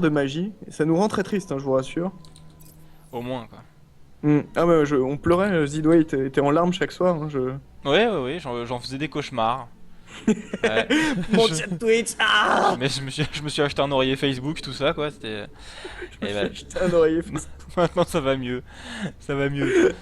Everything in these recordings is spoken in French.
de magie. Et ça nous rend très triste, hein, je vous rassure. Au moins, quoi. Ah ouais, on pleurait, Zidway était en larmes chaque soir. Hein, Ouais, j'en faisais des cauchemars. Ouais. Mon je, chat Twitch, mais je me suis acheté un oreiller Facebook, tout ça, quoi. C'était. je me Et suis bah, acheté un oreiller Facebook. maintenant, ça va mieux. Ça va mieux.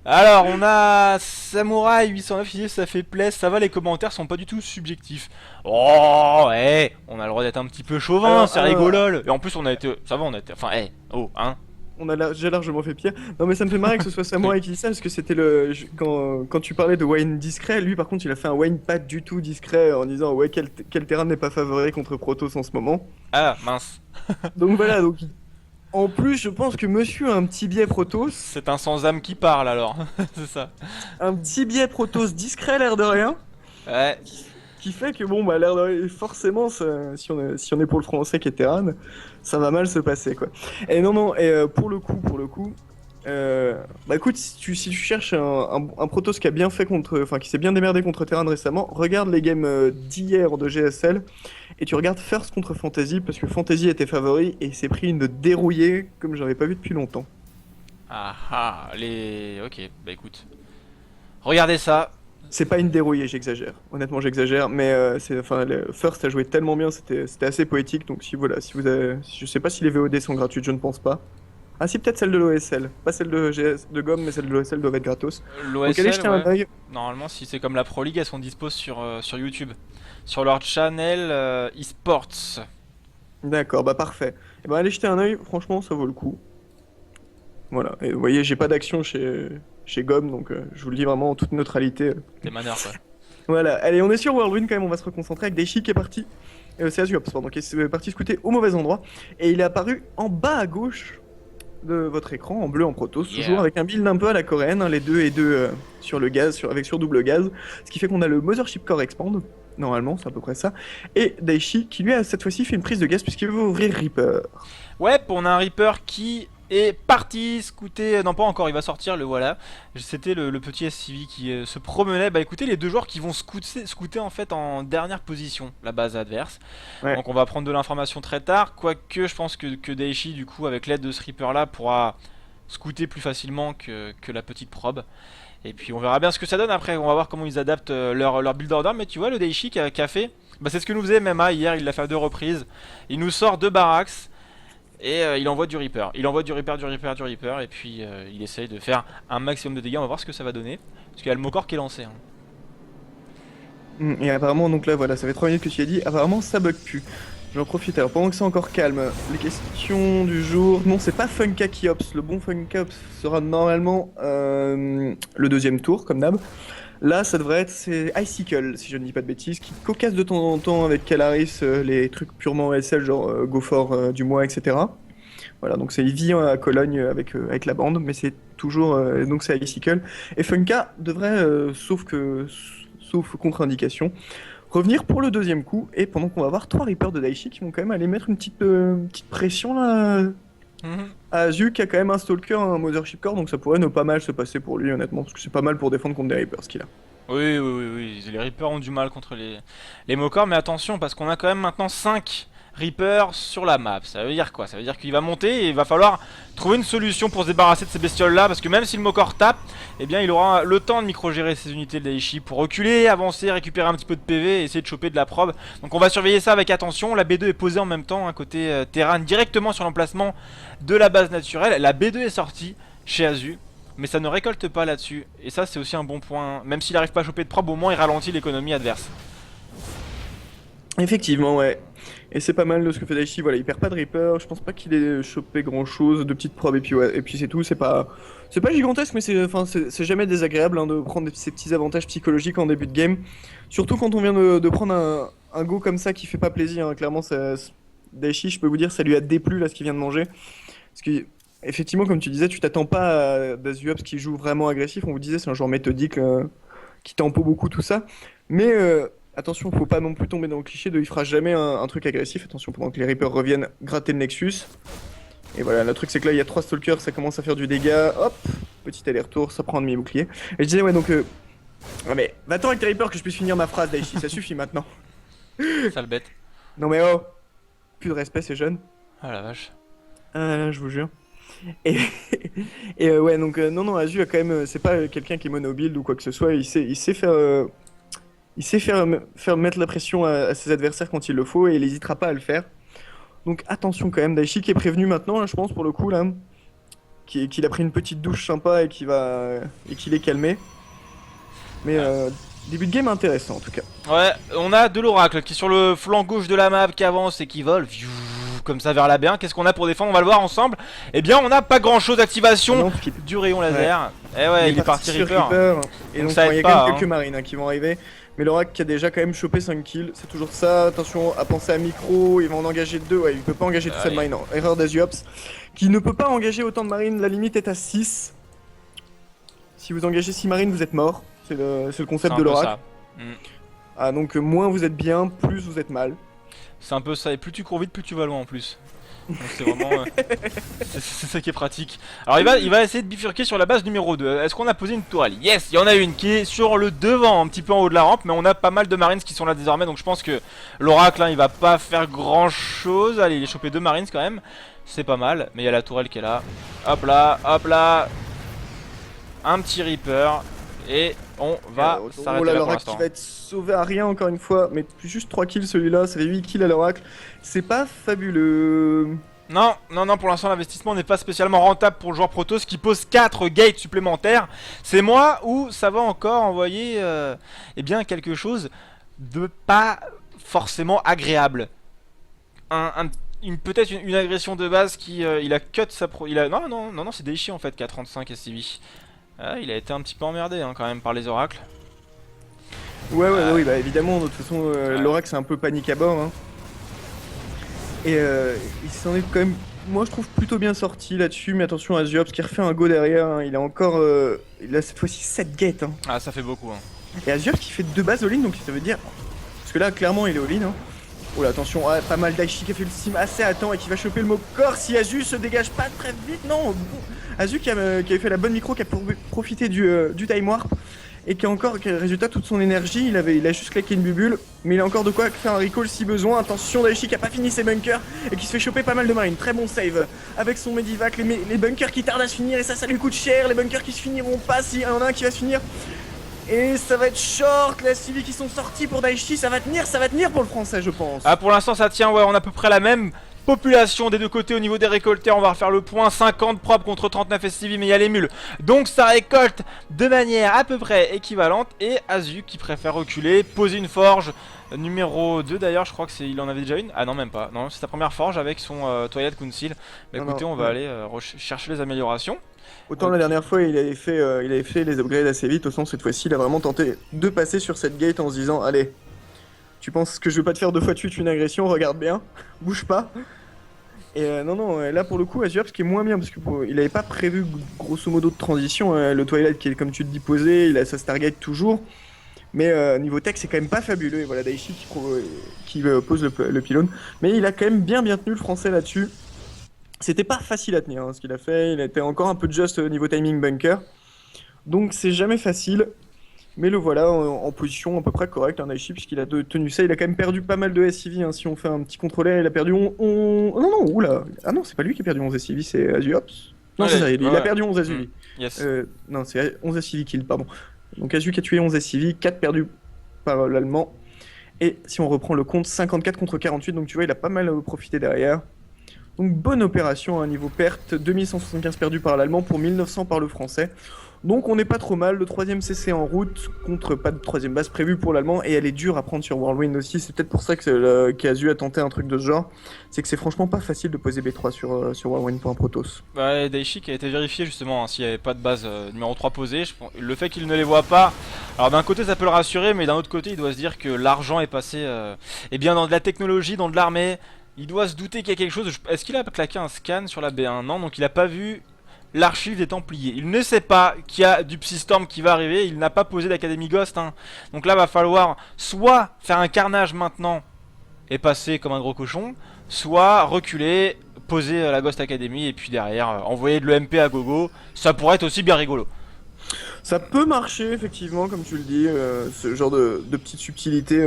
Alors, on a Samouraï 809 qui dit ça fait plaisir, ça va, les commentaires sont pas du tout subjectifs. Oh, ouais, on a le droit d'être un petit peu chauvin, c'est Alors, rigolol. Et en plus, on a été. Ça va, on a été. Enfin, oh, hein. j'ai largement fait pire. Non mais ça me fait marrer que ce soit Oui. Samurai qui dit ça parce que c'était quand tu parlais de Wayne discret, lui par contre il a fait un Wayne pas du tout discret en disant ouais quel terrain n'est pas favori contre Protoss en ce moment. Ah, mince. Donc voilà, donc en plus je pense que monsieur a un petit biais Protoss, C'est un sans-âme qui parle alors. C'est ça. un petit biais Protoss discret l'air de rien, Ouais. qui fait que bon bah l'air de rien, forcément si on est pour le français qui est Terran, ça va mal se passer quoi. Et non et pour le coup bah écoute, si tu cherches un Protoss qui a bien fait enfin qui s'est bien démerdé contre Terran récemment, regarde les games d'hier de GSL et tu regardes First contre Fantasy parce que Fantasy était favori et s'est pris une dérouillée comme j'avais pas vu depuis longtemps. Ah ah, les. Ok, bah écoute. Regardez ça. C'est pas une dérouillée, j'exagère. Honnêtement, j'exagère, mais enfin, First a joué tellement bien, c'était assez poétique. Donc si vous avez, je sais pas si les VOD sont gratuites, je ne pense pas. Ah si, peut-être celle de l'OSL, pas celle de GS de GOM, mais celle de l'OSL doit être gratos. Donc allez L'OSL, jeter un ouais. œil. Normalement, si c'est comme la Pro League, elles sont dispo sur YouTube. Sur leur channel eSports. D'accord, bah parfait. Et ben allez jeter un œil, franchement, ça vaut le coup. Voilà. Et vous voyez, j'ai pas d'action chez GOM, donc je vous le dis vraiment en toute neutralité. Des maneurs, quoi. Voilà. Allez, on est sur Whirlwind quand même, on va se reconcentrer avec Daichi qui est parti. C'est Azuops, pardon, qui est parti scouter au mauvais endroit. Et il est apparu en bas à gauche de votre écran, en bleu, en Protoss, toujours Yeah. avec un build un peu à la coréenne, hein, les deux et deux sur le gaz, avec sur double gaz. Ce qui fait qu'on a le Mothership Core Expand, normalement, c'est à peu près ça. Et Daichi qui lui a cette fois-ci fait une prise de gaz puisqu'il veut ouvrir Reaper. Ouais, on a un Reaper qui est parti scouter. Non, pas encore, il va sortir, le voilà. C'était le petit SCV qui se promenait. Bah écoutez, les deux joueurs qui vont scouter en fait en dernière position, la base adverse. Ouais. Donc on va prendre de l'information très tard. Quoique, je pense que Daichi, du coup, avec l'aide de ce Reaper là, pourra scouter plus facilement que la petite probe. Et puis on verra bien ce que ça donne après. On va voir comment ils adaptent leur build order. Mais tu vois, le Daichi qui a fait, bah, c'est ce que nous faisait MMA hier. Il l'a fait à 2 reprises. Il nous sort 2 barracks. Et il envoie du Reaper. Il envoie du Reaper, du Reaper, du Reaper. Et puis il essaye de faire un maximum de dégâts. On va voir ce que ça va donner. Parce qu'il y a le Mokor qui est lancé, hein. Et apparemment, donc là, voilà, ça fait 3 minutes que tu as dit, apparemment ça bug plus. J'en profite, alors pendant que c'est encore calme, les questions du jour. Non, c'est pas Funka qui ops, le bon Funka ops sera normalement le deuxième tour, comme d'hab. Là, ça devrait être c'est Icicle, si je ne dis pas de bêtises, qui cocasse de temps en temps avec Calaris les trucs purement SL, genre Go for du mois, etc. Voilà, donc il vit à Cologne avec la bande, mais c'est toujours donc c'est Icicle. Et Funka devrait, sauf contre-indication, revenir pour le deuxième coup. Et pendant qu'on va voir 3 Reapers de Daichi qui vont quand même aller mettre une petite pression là Mhm. à Azu qui a quand même un Stalker, un Mothership Core, donc ça pourrait ne pas mal se passer pour lui honnêtement, parce que c'est pas mal pour défendre contre des Reapers ce qu'il a. Oui. Les Reapers ont du mal contre les Mokors. Mais attention, parce qu'on a quand même maintenant 5 Reapers sur la map. Ça veut dire quoi? Ça veut dire qu'il va monter et il va falloir trouver une solution pour se débarrasser de ces bestioles là. Parce que même si le Mokor tape, eh bien il aura le temps de micro-gérer ses unités de Daichi pour reculer, avancer, récupérer un petit peu de PV et essayer de choper de la probe. Donc on va surveiller ça avec attention. La B2 est posée en même temps, côté Terran, directement sur l'emplacement de la base naturelle. La B2 est sortie chez Azu. Mais ça ne récolte pas là-dessus. Et ça, c'est aussi un bon point. Même s'il n'arrive pas à choper de probe, au moins il ralentit l'économie adverse. Effectivement, ouais. Et c'est pas mal de ce que fait Daichi, voilà, il perd pas de Reaper, je pense pas qu'il ait chopé grand chose, de petites probes et puis ouais, et puis c'est tout, c'est pas gigantesque mais c'est jamais désagréable hein, de prendre ces petits avantages psychologiques en début de game. Surtout quand on vient de prendre un go comme ça qui fait pas plaisir, hein. Clairement Daichi, je peux vous dire, ça lui a déplu là ce qu'il vient de manger. Parce que effectivement, comme tu disais, tu t'attends pas à d'Azuops qui joue vraiment agressif, on vous disait c'est un joueur méthodique qui tempo beaucoup tout ça. Mais attention, faut pas non plus tomber dans le cliché de il fera jamais un truc agressif. Attention, pendant que les Reapers reviennent gratter le Nexus. Et voilà, le truc c'est que là il y a 3 Stalkers, ça commence à faire du dégât. Hop, petit aller-retour, ça prend un demi-bouclier. Et je disais, ouais, donc. Ah, mais va-t'en avec tes Reapers que je puisse finir ma phrase, Daichi, ça suffit maintenant. Sale bête. Non mais oh, plus de respect, c'est jeune. Ah la vache. Ah là, je vous jure. Et, ouais, donc non, non, Azu a quand même, c'est pas quelqu'un qui est mono-build ou quoi que ce soit, il sait faire mettre la pression à ses adversaires quand il le faut et il n'hésitera pas à le faire. Donc attention quand même, Daichi qui est prévenu maintenant, là, je pense, pour le coup, là, qu'il a pris une petite douche sympa et qu'il est calmé. Mais Ah. début de game intéressant en tout cas. Ouais, on a de l'oracle qui est sur le flanc gauche de la map, qui avance et qui vole. Viou, comme ça vers la B1. Qu'est-ce qu'on a pour défendre? On va le voir ensemble. Eh bien, on n'a pas grand chose Ah d'activation non, parce qu'il du rayon ouais. laser. Eh ouais, il est parti sur Reaper. et Donc donc ça bon, il y aide a quand pas, même hein. quelques marines qui vont arriver. Mais l'Oracle qui a déjà quand même chopé 5 kills, c'est toujours ça. Attention à penser à micro, il va en engager 2. Ouais, il peut pas engager toute cette Allez. marine. Non, erreur d'Azuops qui ne peut pas engager autant de marines. La limite est à 6. Si vous engagez 6 marines, vous êtes mort. C'est le C'est concept un de peu l'Oracle. ça. Mm. Ah, donc moins vous êtes bien, plus vous êtes mal. C'est un peu ça. Et plus tu cours vite, plus tu vas loin en plus. Donc c'est vraiment. C'est ça qui est pratique. Alors il va essayer de bifurquer sur la base numéro 2. Est-ce qu'on a posé une tourelle? Yes, il y en a une qui est sur le devant, un petit peu en haut de la rampe. Mais on a pas mal de marines qui sont là désormais. Donc je pense que l'oracle, hein, il va pas faire grand chose. Allez, il est chopé 2 marines quand même. C'est pas mal. Mais il y a la tourelle qui est là. Hop là, hop là. Un petit Reaper. Et on va Oh s'arrêter là, là pour l'Oracle qui l'instant. va être sauvé à rien encore une fois. Mais juste 3 kills celui-là, ça fait 8 kills à l'Oracle. C'est pas fabuleux. Non, non, non, pour l'instant l'investissement n'est pas spécialement rentable pour le joueur Protoss qui pose 4 gates supplémentaires. C'est moi où ça va encore envoyer eh bien quelque chose de pas forcément agréable. Peut-être une agression de base qui il a cut sa pro. Non, non, non, non, c'est Daichi en fait qui a 35 SCV. Ah, il a été un petit peu emmerdé hein, quand même par les oracles. Ouais, ouais, Ah, oui, bah évidemment, de toute façon, ouais. l'Oracle c'est un peu panique à bord. Hein. Et il s'en est quand même, moi je trouve plutôt bien sorti là-dessus. Mais attention à Ziops qui refait un go derrière. Hein. Il a encore, il a cette fois-ci 7 gates. Hein. Ah, ça fait beaucoup. Hein. Et Aziops qui fait 2 bases all-in, donc ça veut dire. Parce que là, clairement, il est all-in. Hein. Oh là, attention, ah, pas mal Daichi qui a fait le sim assez à temps et qui va choper le mot corps si Azu se dégage pas très vite. Non, Azu qui avait fait la bonne micro, qui a profité du time warp et résultat, toute son énergie, il a juste claqué une bubule, mais il a encore de quoi faire un recall si besoin. Attention, Daichi qui a pas fini ses bunkers et qui se fait choper pas mal de marines. Très bon save avec son medivac, les bunkers qui tardent à se finir et ça lui coûte cher. Les bunkers qui se finiront pas, s'il y en a un qui va se finir. Et ça va être short, les civils qui sont sortis pour Daichi, ça va tenir pour le français, je pense. Ah, pour l'instant ça tient, ouais, on a à peu près la même population des deux côtés au niveau des récolteurs. On va refaire le point, 50 propres contre 39 SCV, mais il y a les mules. Donc ça récolte de manière à peu près équivalente. Et Azu qui préfère reculer, poser une forge numéro 2 d'ailleurs, je crois que il en avait déjà une. Ah non, même pas, non, c'est sa première forge avec son Twilight Council. Bah Non, écoutez, non, on va ouais. aller chercher les améliorations. Autant la Ok. dernière fois il avait fait les upgrades assez vite, autant cette fois-ci il a vraiment tenté de passer sur cette gate en se disant allez, tu penses que je vais pas te faire 2 fois de suite une agression, regarde bien, bouge pas. Et non, non, là pour le coup, Azuap, ce qui est moins bien, parce que il avait pas prévu grosso modo de transition, le Twilight qui est comme tu te dis posé, il a sa Stargate toujours, mais niveau tech c'est quand même pas fabuleux, et voilà Daichi qui pose le pylône, mais il a quand même bien tenu le français là-dessus. C'était pas facile à tenir hein, ce qu'il a fait, il était encore un peu juste au niveau timing bunker, donc c'est jamais facile. Mais le voilà en position à peu près correcte, un Daichi, puisqu'il a tenu ça. Il a quand même perdu pas mal de SCV. Hein, si on fait un petit contrôleur, il a perdu oh non, non, oula. Ah non, c'est pas lui qui a perdu 11 SCV, c'est Azuops. Non, c'est Allez, ça, ouais, il a ouais. perdu 11 Hmm. SCV. Yes. Non, c'est 11 SCV kill, pardon. Donc Azu qui a tué 11 SCV, 4 perdus par l'Allemand. Et si on reprend le compte, 54 contre 48, donc tu vois, il a pas mal profité derrière. Donc bonne opération à un niveau perte, 2175 perdus par l'Allemand pour 1900 par le Français. Donc on n'est pas trop mal, le troisième CC en route, contre pas de troisième base prévue pour l'Allemand, et elle est dure à prendre sur Whirlwind aussi, c'est peut-être pour ça que qu'Azu a tenté un truc de ce genre, c'est que c'est franchement pas facile de poser B3 sur Whirlwind pour un Protoss. Ouais, Daichi qui a été vérifié justement hein, s'il n'y avait pas de base numéro 3 posée. Le fait qu'il ne les voit pas, alors d'un côté ça peut le rassurer, mais d'un autre côté il doit se dire que l'argent est passé eh bien dans de la technologie, dans de l'armée. Il doit se douter qu'il y a quelque chose. Est-ce qu'il a claqué un scan sur la B1? Non, donc il a pas vu l'archive des Templiers. Il ne sait pas qu'il y a du Psystorm qui va arriver. Il n'a pas posé l'Académie Ghost. Hein. Donc là va falloir soit faire un carnage maintenant et passer comme un gros cochon, soit reculer, poser la Ghost Academy et puis derrière envoyer de l'EMP à gogo. Ça pourrait être aussi bien rigolo. Ça peut marcher effectivement, comme tu le dis, ce genre de petite subtilité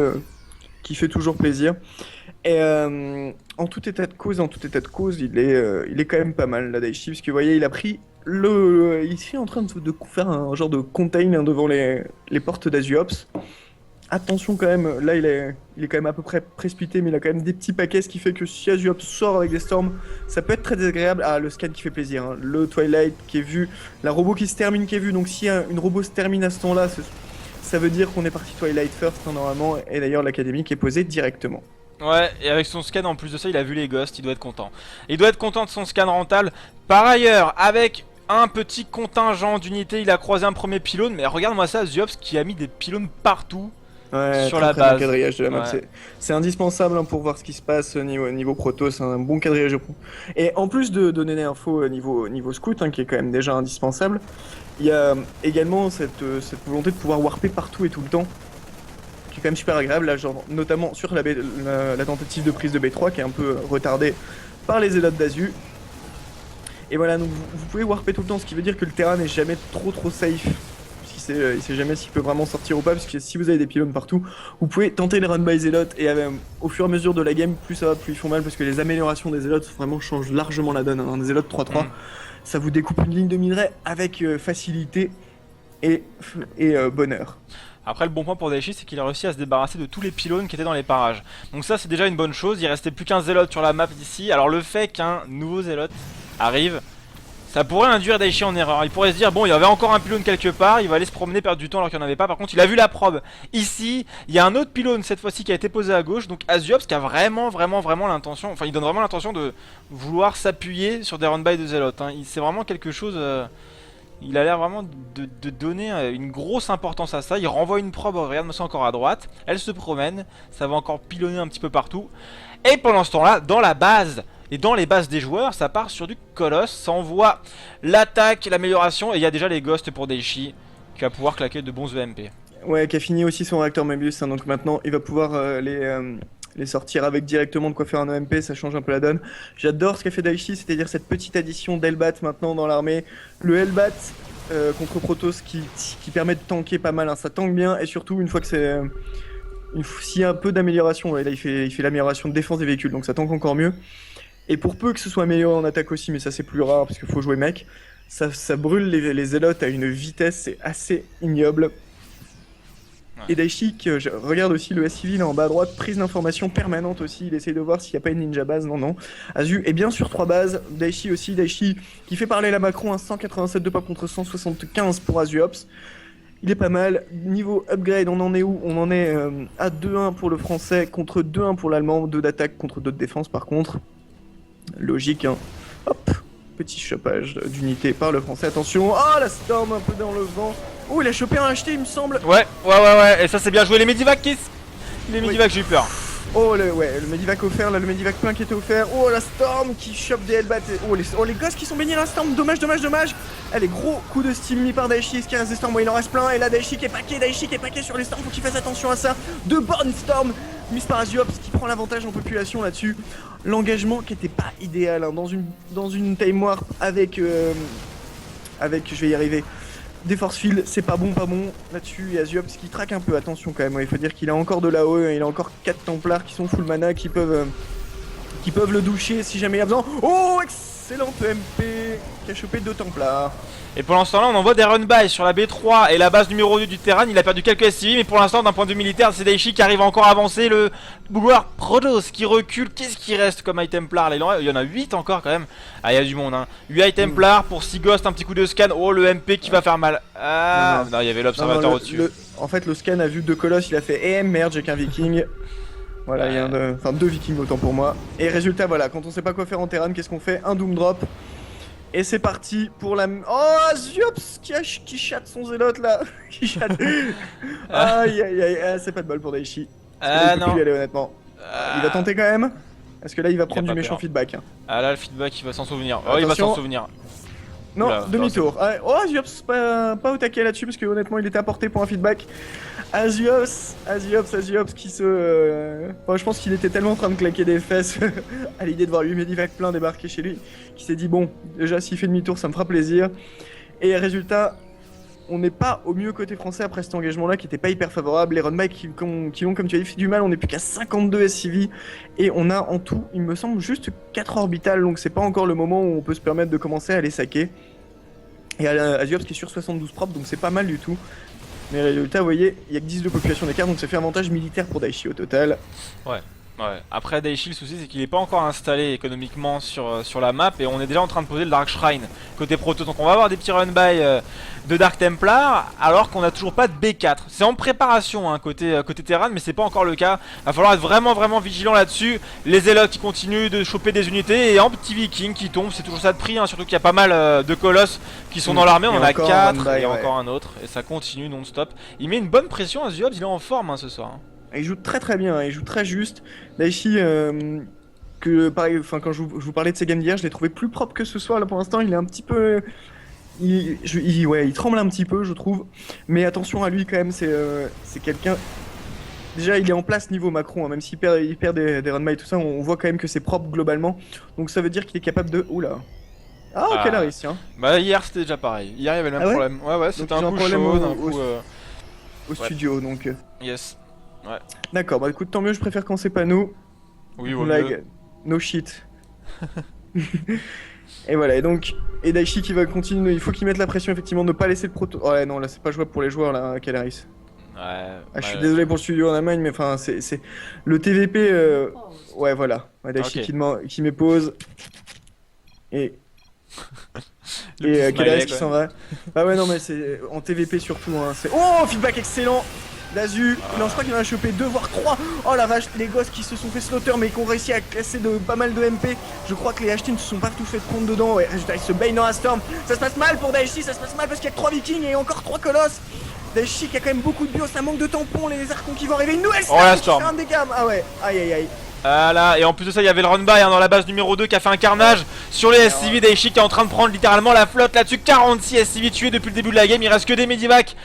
qui fait toujours plaisir. Et en tout état de cause, il est quand même pas mal là Daichi, parce que vous voyez, il a pris ici en train de faire un genre de contain hein, devant les portes d'Azuops. Attention quand même, là il est quand même à peu près précipité, mais il a quand même des petits paquets, ce qui fait que si Azuops sort avec des storms, ça peut être très désagréable. Ah, le scan qui fait plaisir, hein. Le Twilight qui est vu, la robot qui se termine qui est vue, donc si une robot se termine à ce temps-là, ça veut dire qu'on est parti Twilight first hein, normalement, et d'ailleurs l'académie qui est posée directement. Ouais, et avec son scan en plus de ça, il a vu les ghosts, il doit être content. Il doit être content de son scan rentable. Par ailleurs, avec un petit contingent d'unités, il a croisé un premier pylône. Mais regarde-moi ça, Ziops qui a mis des pylônes partout Ouais, sur très la très bon base. quadrillage de la map, Ouais. c'est indispensable hein, pour voir ce qui se passe niveau proto, c'est un bon quadrillage. Et en plus de donner des infos niveau scout, hein, qui est quand même déjà indispensable, il y a également cette volonté de pouvoir warper partout et tout le temps, qui est quand même super agréable, là, genre, notamment sur la tentative de prise de B3 qui est un peu retardée par les zélotes d'Azu. Et voilà, donc vous pouvez warper tout le temps, ce qui veut dire que le terrain n'est jamais trop safe. Il sait jamais s'il peut vraiment sortir ou pas, parce que si vous avez des pylônes partout, vous pouvez tenter les run by Zealot, et au fur et à mesure de la game, plus ça va, plus ils font mal, parce que les améliorations des Zealots vraiment changent largement la donne. Un Zealot 3-3, Mm. ça vous découpe une ligne de minerai avec facilité et, bonheur. Après, le bon point pour Daichi, c'est qu'il a réussi à se débarrasser de tous les pylônes qui étaient dans les parages. Donc ça, c'est déjà une bonne chose. Il restait plus qu'un zélote sur la map d'ici. Alors le fait qu'un nouveau zélote arrive, ça pourrait induire Daichi en erreur. Il pourrait se dire, bon, il y avait encore un pylône quelque part, il va aller se promener, perdre du temps alors qu'il n'y en avait pas. Par contre, il a vu la probe. Ici, il y a un autre pylône, cette fois-ci, qui a été posé à gauche. Donc Azuops qui a vraiment l'intention, enfin, il donne vraiment l'intention de vouloir s'appuyer sur des run-by de zélote. Hein. C'est vraiment quelque chose... il a l'air vraiment de donner une grosse importance à ça. Il renvoie une probe, regarde-moi ça encore à droite. Elle se promène, ça va encore pilonner un petit peu partout. Et pendant ce temps-là, dans la base et dans les bases des joueurs, ça part sur du colosse. Ça envoie l'attaque, l'amélioration. Et il y a déjà les ghosts pour Daichi qui va pouvoir claquer de bons EMP. Ouais, qui a fini aussi son réacteur Möbius, hein, donc maintenant il va pouvoir les sortir avec directement de quoi faire un EMP, ça change un peu la donne. J'adore ce qu'a fait Daichi, c'est-à-dire cette petite addition d'Hellbat maintenant dans l'armée. Le Hellbat contre Protoss qui permet de tanker pas mal, hein, ça tank bien, et surtout une fois que s'il y a un peu d'amélioration, ouais, là il fait l'amélioration de défense des véhicules, donc ça tank encore mieux. Et pour peu que ce soit amélioré en attaque aussi, mais ça c'est plus rare parce qu'il faut jouer mec, ça brûle les zélotes à une vitesse, c'est assez ignoble. Et Daichi, je regarde aussi le SCV là en bas à droite, prise d'information permanente aussi, il essaye de voir s'il n'y a pas une ninja base, non. Azu est bien sur 3 bases, Daichi aussi, Daichi qui fait parler la Macron, 187 de pop contre 175 pour Azuops. Il est pas mal, niveau upgrade on en est où? On en est à 2-1 pour le français contre 2-1 pour l'allemand, 2 d'attaque contre 2 de défense par contre. Logique hein. Hop, petit chopage d'unité par le français, attention, oh la storm un peu dans le vent. Oh il a chopé un HT il me semble. Ouais, et ça c'est bien joué, les Medivac Kiss. Les Medivac, j'ai eu peur. Oh le Medivac offert, là le Medivac plein qui était offert. Oh la Storm qui chope des Hellbats. Oh les gosses qui sont baignés dans la Storm, dommage. Allez gros coup de steam mis par Daichi, est-ce qu'il reste des Storms? Bon il en reste plein et là Daichi qui est paqué sur les Storms, faut qu'il fasse attention à ça. De bonnes Storms mises par Azuops qui prend l'avantage en population là-dessus. L'engagement qui était pas idéal hein, dans une time warp avec, je vais y arriver. Des force field, c'est pas bon là-dessus. Et Azuops qui traque un peu, attention quand même. Il faut dire qu'il a encore de l'AOE, il a encore 4 templars qui sont full mana qui peuvent le doucher si jamais il y a besoin. Oh, excellent EMP qui a chopé 2 templars. Et pour l'instant là on envoie des run-by sur la B3 et la base numéro 2 du terrain. Il a perdu quelques SCV mais pour l'instant d'un point de vue militaire c'est Daichi qui arrive encore à avancer. Le Bougoir Protoss qui recule. Qu'est-ce qui reste comme Templar là, il y en a 8 encore quand même. Ah il y a du monde hein. 8 Templar pour 6 Ghosts, un petit coup de scan. Oh le MP qui va faire mal. Ah non il y avait l'observateur au-dessus. En fait le scan a vu 2 colosses, il a fait eh merde j'ai qu'un viking. Voilà, il y a enfin 2 vikings autant pour moi. Et résultat voilà, quand on sait pas quoi faire en terrain, qu'est-ce qu'on fait? Un doom drop. Et c'est parti pour la... Oh, Azuops qui chatte son zélote là. Qui chatte. Aïe, c'est pas de bol pour Daichi. Ah il peut non. plus y aller honnêtement. Il va tenter quand même. Parce que là il va prendre pas du méchant peur. feedback. Hein. Ah là le feedback il va s'en souvenir. Oh il va Attention. s'en souvenir. Non, Oula, demi-tour. Ah, oh, Azuops, pas au taquet là-dessus parce que honnêtement il était apporté pour un feedback. Azuops qui se... Enfin, je pense qu'il était tellement en train de claquer des fesses à l'idée de voir 8 Medivac plein débarquer chez lui, qui s'est dit bon, déjà s'il fait demi-tour ça me fera plaisir. Et résultat, on n'est pas au mieux côté français après cet engagement-là qui était pas hyper favorable. Les run-by qui ont, comme tu as dit, fait du mal. On n'est plus qu'à 52 SCV et on a en tout, il me semble, juste 4 orbitales. Donc c'est pas encore le moment où on peut se permettre de commencer à les saquer. Et Aziops qui est sur 72 propres, donc c'est pas mal du tout. Mais résultat, vous voyez, il y a que 10 de population d'écart, donc ça fait avantage militaire pour Daichi au total. Ouais. Après Daichi, le souci c'est qu'il est pas encore installé économiquement sur la map et on est déjà en train de poser le Dark Shrine côté proto. Donc on va avoir des petits run-by de Dark Templar alors qu'on a toujours pas de B4. C'est en préparation hein, côté Terran, mais c'est pas encore le cas. Va falloir être vraiment vigilant là-dessus. Les Zealots qui continuent de choper des unités et un petit Viking qui tombe, c'est toujours ça de prix, hein, surtout qu'il y a pas mal de colosses qui sont dans l'armée. On en a 4 et encore un autre et ça continue non-stop. Il met une bonne pression à Zuobs, il est en forme hein, ce soir. Hein. Il joue très bien, hein, il joue très juste. Daichi, que pareil, quand je vous parlais de ses games d'hier, je l'ai trouvé plus propre que ce soir. Là pour l'instant, il est un petit peu. Il tremble un petit peu, je trouve. Mais attention à lui quand même, c'est quelqu'un. Déjà, il est en place niveau Macron, hein, même s'il perd des run-by et tout ça, on voit quand même que c'est propre globalement. Donc ça veut dire qu'il est capable de. Oula. Ah, quel risque, hein. Bah, hier c'était déjà pareil. Hier il y avait le même problème. Ouais, c'était un coup chaud, un coup. Au studio, donc. Yes. Ouais. D'accord, bah écoute, tant mieux, je préfère quand c'est pas nous. Oui, voilà. No shit. Et voilà, et Daichi qui va continuer, il faut qu'il mette la pression effectivement de ne pas laisser le proto. Ouais, non, là c'est pas jouable pour les joueurs là, Calaris. Je suis désolé pour le studio en Allemagne, mais enfin, c'est. Le TVP. Ouais, voilà. Ouais, Daichi qui met pause. Et. Calaris qui s'en va. Ah ouais, non, mais c'est. En TVP surtout, hein. Oh, feedback excellent! D'Azu, non je crois qu'il en a chopé 2 voire 3. Oh la vache, les gosses qui se sont fait slaughter mais qui ont réussi à classer pas mal de MP. Je crois que les HT ne se sont pas tout fait prendre dedans. Ouais, résultat il se baigne dans la storm. Ça se passe mal pour Daichi, ça se passe mal parce qu'il y a que 3 vikings et encore 3 colosses. Daichi qui a quand même beaucoup de bio, ça manque de tampons, les archons qui vont arriver. Une nouvelle storm qui fait un dégât. Ah ouais, aïe. Voilà, et en plus de ça, il y avait le run-by hein, dans la base numéro 2 qui a fait un carnage sur les SCV. Daichi qui est en train de prendre littéralement la flotte là-dessus. 46 SCV tués depuis le début de la game. Il reste que des medivacs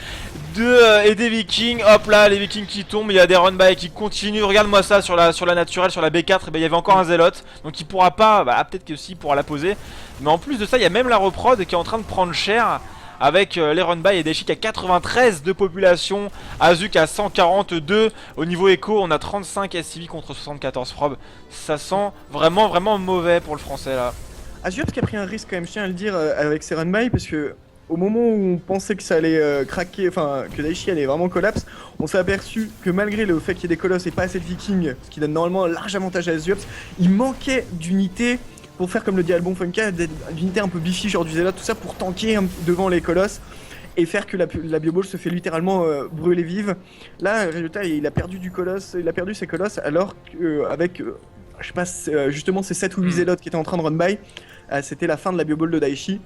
et des vikings. Hop là, les vikings qui tombent. Il y a des run-by qui continuent. Regarde-moi ça sur la naturelle, sur la B4. Et ben, il y avait encore un zélote. Donc il pourra pas, peut-être que si, il pourra la poser. Mais en plus de ça, il y a même la reprod qui est en train de prendre cher. Avec les run-by et Daichi qui a 93 de population, Azuk à 142. Au niveau écho, on a 35 SCV contre 74 prob. Ça sent vraiment mauvais pour le français là. Aziops qui a pris un risque quand même, je tiens à le dire, avec ses run-by parce que au moment où on pensait que ça allait craquer, enfin que Daichi allait vraiment collapse, on s'est aperçu que malgré le fait qu'il y ait des colosses et pas assez de vikings, ce qui donne normalement un large avantage à Aziops, il manquait d'unités pour faire comme le dit Albon Funka, d'unités un peu bifi, genre du Zealot, tout ça pour tanker devant les colosses et faire que la bioball se fait littéralement brûler vive. Là, résultat, il a perdu du colosse, il a perdu ses colosses alors qu'avec, je sais pas, justement ces 7 ou 8 Zealots qui étaient en train de run by, c'était la fin de la bioball de Daichi.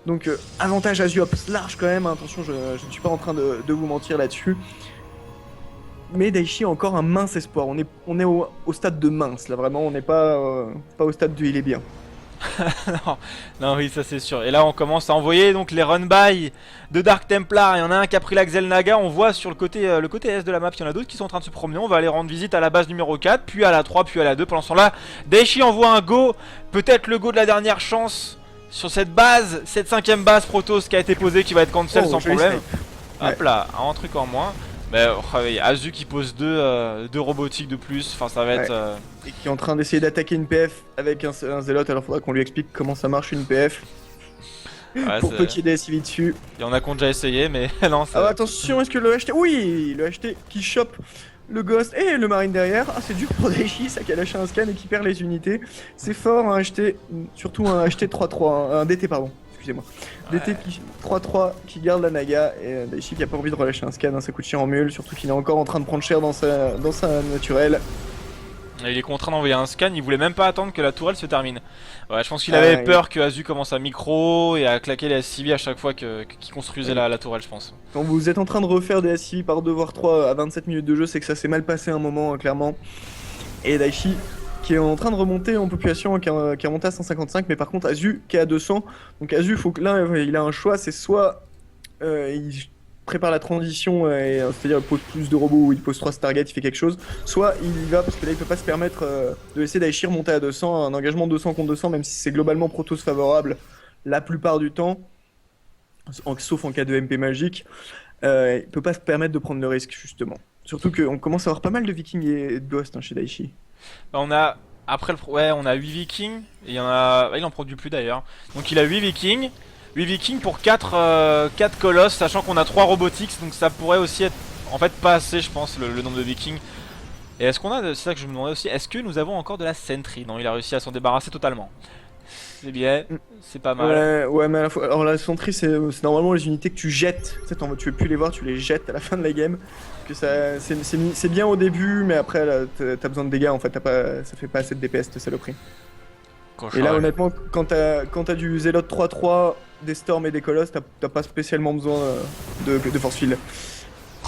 Donc avantage Aziops large quand même, hein. Attention, je ne suis pas en train de vous mentir là-dessus. Mais Daichi a encore un mince espoir, on est au stade de mince là, vraiment, on n'est pas au stade du il est bien. non, oui, ça c'est sûr. Et là on commence à envoyer donc les run-by de Dark Templar. Il y en a un qui a pris la Xelnaga. On voit sur le côté est de la map, il y en a d'autres qui sont en train de se promener. On va aller rendre visite à la base numéro 4, puis à la 3, puis à la 2. Pendant ce temps-là, Daichi envoie un go, peut-être le go de la dernière chance sur cette base, cette 5ème base Protoss qui a été posée, qui va être cancel sans problème. Hop là, un truc en moins. Mais Azu qui pose deux robotiques de plus, enfin ça va être... Et qui est en train d'essayer d'attaquer une PF avec un Zealot, alors faudra qu'on lui explique comment ça marche une PF. Pour peu qu'il y ait des SCV dessus. Il y en a qui ont déjà essayé, mais non ça... Ah, attention, est-ce que le HT... Oui, le HT qui chope le Ghost et le Marine derrière. Ah, c'est dur pour Daichi, ça qui a lâché un scan et qui perd les unités. C'est fort un HT, surtout un HT 3-3, un DT pardon. Excusez-moi. DT qui 3-3 qui garde la Naga et Daichi qui a pas envie de relâcher un scan, hein, ça coûte cher en mule, surtout qu'il est encore en train de prendre cher dans sa naturelle. Et il est contraint d'envoyer un scan, il voulait même pas attendre que la tourelle se termine. Ouais, je pense qu'il avait peur que Azu commence à micro et à claquer les SCV à chaque fois qu'il construisait la tourelle, je pense. Quand vous êtes en train de refaire des SCV par 2 voire 3 à 27 minutes de jeu, c'est que ça s'est mal passé un moment, hein, clairement. Et Daichi qui est en train de remonter en population, qui est remonté à 155, mais par contre Azu qui est à 200. Donc Azu, faut que là, il a un choix, c'est soit il prépare la transition, c'est-à-dire il pose plus de robots ou il pose 3 Stargate, il fait quelque chose, soit il y va parce que là il peut pas se permettre de laisser Daichi remonter à 200, un engagement 200 contre 200, même si c'est globalement Protoss favorable la plupart du temps. sauf en cas de MP magique, il peut pas se permettre de prendre le risque justement. Surtout qu'on commence à avoir pas mal de Vikings et de Ghosts chez Daichi. Bah, on a après ouais, on a 8 Vikings et il y en a il en produit plus d'ailleurs. Donc il a 8 Vikings. 8 Vikings pour 4 colosses, sachant qu'on a 3 robotics, donc ça pourrait aussi être en fait pas assez, je pense, le nombre de Vikings. Et est-ce qu'on a, c'est ça que je me demandais aussi, est-ce que nous avons encore de la Sentry? Non, il a réussi à s'en débarrasser totalement. C'est bien, c'est pas mal. Ouais, mais à la fois, alors la Sentry c'est normalement les unités que tu jettes. Tu sais, tu veux plus les voir, tu les jettes à la fin de la game. Que ça, c'est bien au début, mais après là, t'as besoin de dégâts en fait, ça fait pas assez de DPS cette saloperie. Et là honnêtement, quand t'as du Zealot 3-3, des Storms et des Colosses, t'as pas spécialement besoin de force field.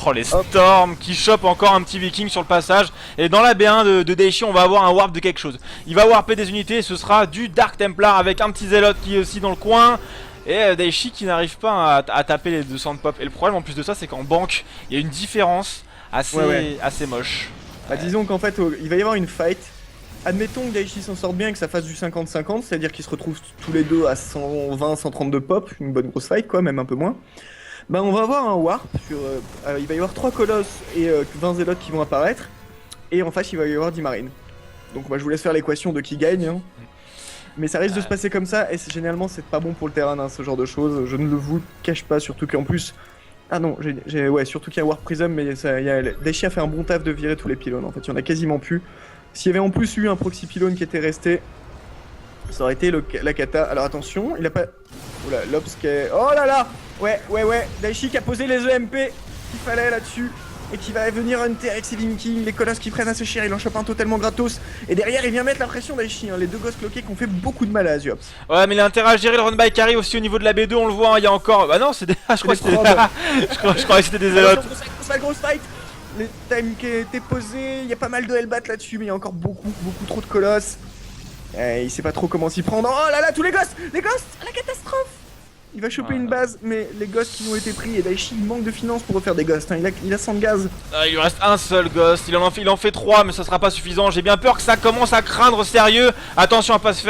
Oh les Storms qui chopent encore un petit Viking sur le passage. Et dans la B1 de Daichi, on va avoir un warp de quelque chose. Il va warper des unités et ce sera du Dark Templar avec un petit Zealot qui est aussi dans le coin. Et Daichi qui n'arrive pas à taper les 200 de pop. Et le problème en plus de ça, c'est qu'en banque, il y a une différence assez moche. Bah disons qu'en fait, il va y avoir une fight. Admettons que Daichi s'en sorte bien et que ça fasse du 50-50, c'est-à-dire qu'ils se retrouvent tous les deux à 120-130 de pop, une bonne grosse fight quoi, même un peu moins. Bah on va avoir un warp sur... il va y avoir 3 colosses et 20 zélotes qui vont apparaître. Et en face il va y avoir 10 marines. Donc moi je vous laisse faire l'équation de qui gagne. Hein. Mais ça risque de se passer comme ça et généralement c'est pas bon pour le terrain hein, ce genre de choses. Je ne le vous cache pas, surtout qu'en plus... Ah non, ouais, surtout qu'il y a Warp Prism, mais Daichi a fait un bon taf de virer tous les pylônes en fait, il y en a quasiment plus. S'il y avait en plus eu un proxy pylône qui était resté, ça aurait été la cata. Alors attention, il a pas... Oula, l'Obs qui est... Oh là là. Ouais, Daichi qui a posé les EMP qu'il fallait là-dessus. Et qui va venir hunter avec ses Vikings, les colosses qui prennent assez cher, il en chope un totalement gratos. Et derrière il vient mettre la pression Daichi, hein, les deux gosses cloqués qui ont fait beaucoup de mal à Aziops. Ouais mais il a intérêt à gérer le run by carry aussi au niveau de la B2, on le voit, hein, il y a encore... Bah non, c'est des... je crois que c'était je crois que c'était des zélotes. Grosse fight. Les times qui étaient posés, il y a pas mal de Hellbat là-dessus, mais il y a encore beaucoup trop de colosses. Il sait pas trop comment s'y prendre. Oh là là, tous les ghosts, la catastrophe. Il va choper une base, mais les ghosts qui ont été pris, et Daichi il manque de finances pour refaire des ghosts, hein. il a 100 de gaz. Il lui reste un seul ghost, il en fait 3 mais ça sera pas suffisant, j'ai bien peur que ça commence à craindre sérieux. Attention à pas se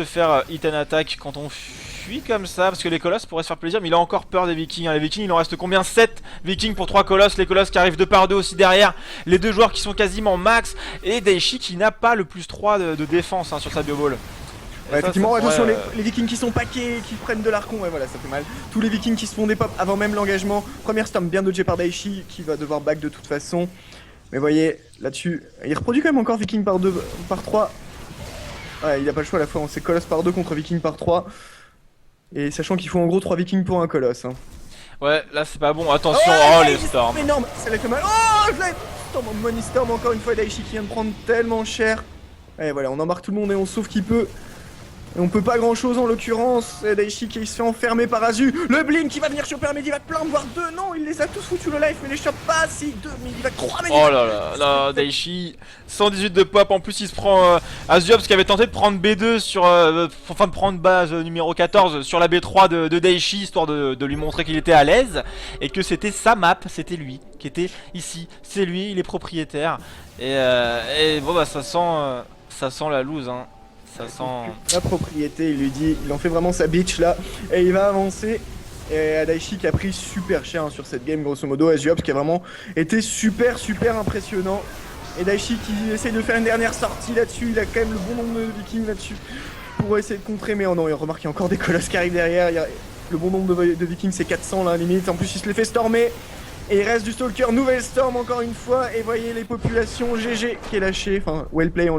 faire hit and attack quand on fuit comme ça, parce que les colosses pourraient se faire plaisir, mais il a encore peur des Vikings, hein. Les Vikings il en reste combien? 7 Vikings pour 3 colosses, les colosses qui arrivent 2 par 2 aussi derrière, les deux joueurs qui sont quasiment max, et Daichi qui n'a pas le plus 3 de défense hein, sur sa bioball. Ouais, effectivement, attention, les Vikings qui sont paqués, qui prennent de l'arcon, ouais voilà, ça fait mal. Tous les Vikings qui se font des pop avant même l'engagement. Première storm bien dodgée par Daichi, qui va devoir back de toute façon. Mais voyez, là-dessus, il reproduit quand même encore Viking par 2, par 3. Ouais, il a pas le choix à la fois, on sait colosse par 2 contre Viking par 3. Et sachant qu'il faut en gros 3 Vikings pour un colosse. Hein. Ouais, là c'est pas bon, attention, les storms. Énorme, ça l'a fait mal. Oh, je l'ai... Storm, Money Storm, encore une fois, Daichi qui vient de prendre tellement cher. Et voilà, on embarque tout le monde et on sauve qui peut. Et on peut pas grand chose en l'occurrence, Daichi qui se fait enfermer par Azu, le Blink qui va venir choper un Medivac plein, voire 2, non il les a tous foutus le life mais les chope pas, si 2 Medivac, 3 Medivac. Oh là là, Daichi, 118 de pop, en plus il se prend Aziops qui avait tenté de prendre B2 sur, enfin de prendre base numéro 14 sur la B3 de Daichi, histoire de lui montrer qu'il était à l'aise, et que c'était sa map, c'était lui, qui était ici, c'est lui, il est propriétaire, et bon bah ça sent la loose hein. Ça sent... La propriété, il lui dit, il en fait vraiment sa bitch là, et il va avancer. Et Daichi qui a pris super cher hein, sur cette game, grosso modo, Aziops qui a vraiment été super impressionnant. Et Daichi qui essaye de faire une dernière sortie là-dessus, il a quand même le bon nombre de Vikings là-dessus pour essayer de contrer, mais oh non, il remarque qu'il y a encore des colosses qui arrivent derrière, le bon nombre de Vikings c'est 400 là limite, en plus il se les fait stormer. Et il reste du Stalker, nouvelle storm encore une fois, et voyez les populations GG qui est lâché, enfin well play